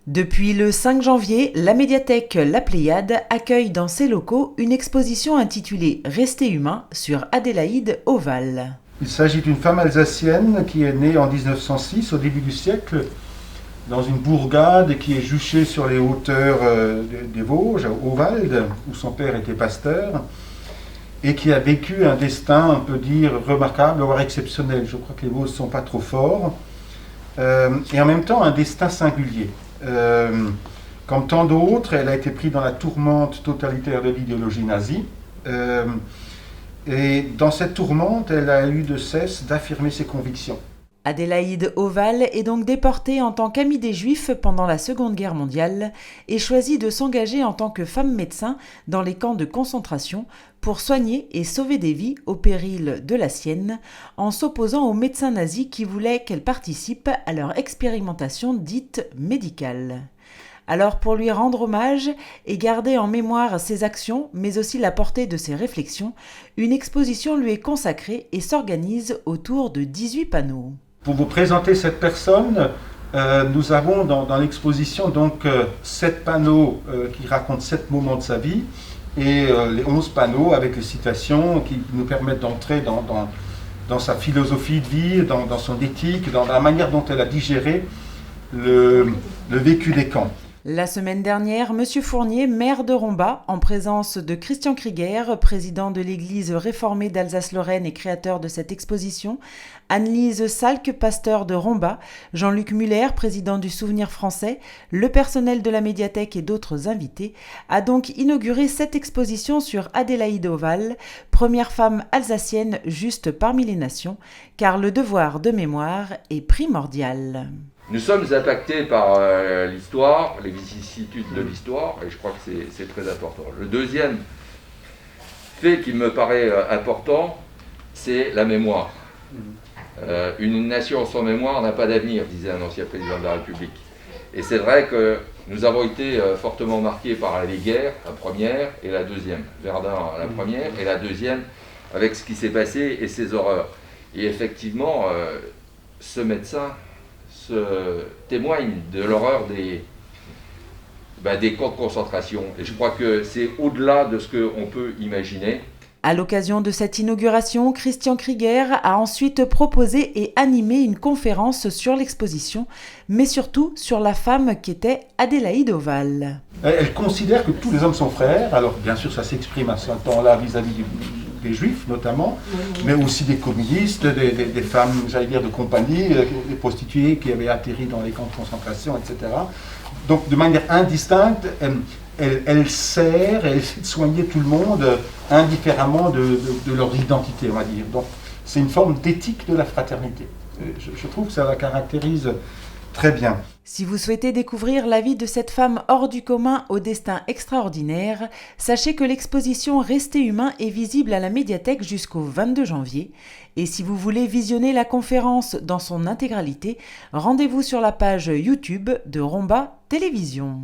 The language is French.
Depuis le 5 janvier, la médiathèque La Pléiade accueille dans ses locaux une exposition intitulée « Rester humain » sur Adélaïde Oval. Il s'agit d'une femme alsacienne qui est née en 1906, au début du siècle, dans une bourgade qui est juchée sur les hauteurs des Vosges, à Ovalde, où son père était pasteur, et qui a vécu un destin, on peut dire, remarquable, voire exceptionnel. Je crois que les mots ne sont pas trop forts. Et en même temps, un destin singulier. Comme tant d'autres, elle a été prise dans la tourmente totalitaire de l'idéologie nazie. Et dans cette tourmente, elle a eu de cesse d'affirmer ses convictions. Adélaïde Oval est donc déportée en tant qu'amie des Juifs pendant la Seconde Guerre mondiale et choisit de s'engager en tant que femme médecin dans les camps de concentration pour soigner et sauver des vies au péril de la sienne, en s'opposant aux médecins nazis qui voulaient qu'elle participe à leur expérimentation dite médicale. Alors pour lui rendre hommage et garder en mémoire ses actions, mais aussi la portée de ses réflexions, une exposition lui est consacrée et s'organise autour de 18 panneaux. Pour vous présenter cette personne, nous avons dans l'exposition donc 7 panneaux qui racontent 7 moments de sa vie et les 11 panneaux avec les citations qui nous permettent d'entrer dans sa philosophie de vie, dans son éthique, dans la manière dont elle a digéré le vécu des camps. La semaine dernière, M. Fournier, maire de Romba, en présence de Christian Krieger, président de l'église réformée d'Alsace-Lorraine et créateur de cette exposition, Anne-Lise Salk, pasteur de Romba, Jean-Luc Muller, président du Souvenir français, le personnel de la médiathèque et d'autres invités, a donc inauguré cette exposition sur Adélaïde Oval, première femme alsacienne juste parmi les nations, car le devoir de mémoire est primordial. Nous sommes impactés par l'histoire, les vicissitudes de l'histoire, et je crois que c'est très important. Le deuxième fait qui me paraît important, c'est la mémoire. Une nation sans mémoire n'a pas d'avenir, disait un ancien président de la République. Et c'est vrai que nous avons été fortement marqués par les guerres, la première et la deuxième. Verdun, la première, et la deuxième, avec ce qui s'est passé et ses horreurs. Et effectivement, ce médecin témoigne de l'horreur des camps de concentration. Et je crois que c'est au-delà de ce qu'on peut imaginer. À l'occasion de cette inauguration, Christian Krieger a ensuite proposé et animé une conférence sur l'exposition, mais surtout sur la femme qu'était Adélaïde Oval. Elle considère que tous les hommes sont frères, alors bien sûr ça s'exprime à ce temps-là vis-à-vis des juifs notamment, mais aussi des communistes, des femmes, j'allais dire, de compagnie, des prostituées qui avaient atterri dans les camps de concentration, etc. Donc de manière indistincte, elle sert, elle essaie de soigner tout le monde indifféremment de leur identité, on va dire. Donc c'est une forme d'éthique de la fraternité. Je trouve que ça la caractérise très bien. Si vous souhaitez découvrir la vie de cette femme hors du commun au destin extraordinaire, sachez que l'exposition Rester humain est visible à la médiathèque jusqu'au 22 janvier. Et si vous voulez visionner la conférence dans son intégralité, rendez-vous sur la page YouTube de Romba Télévision.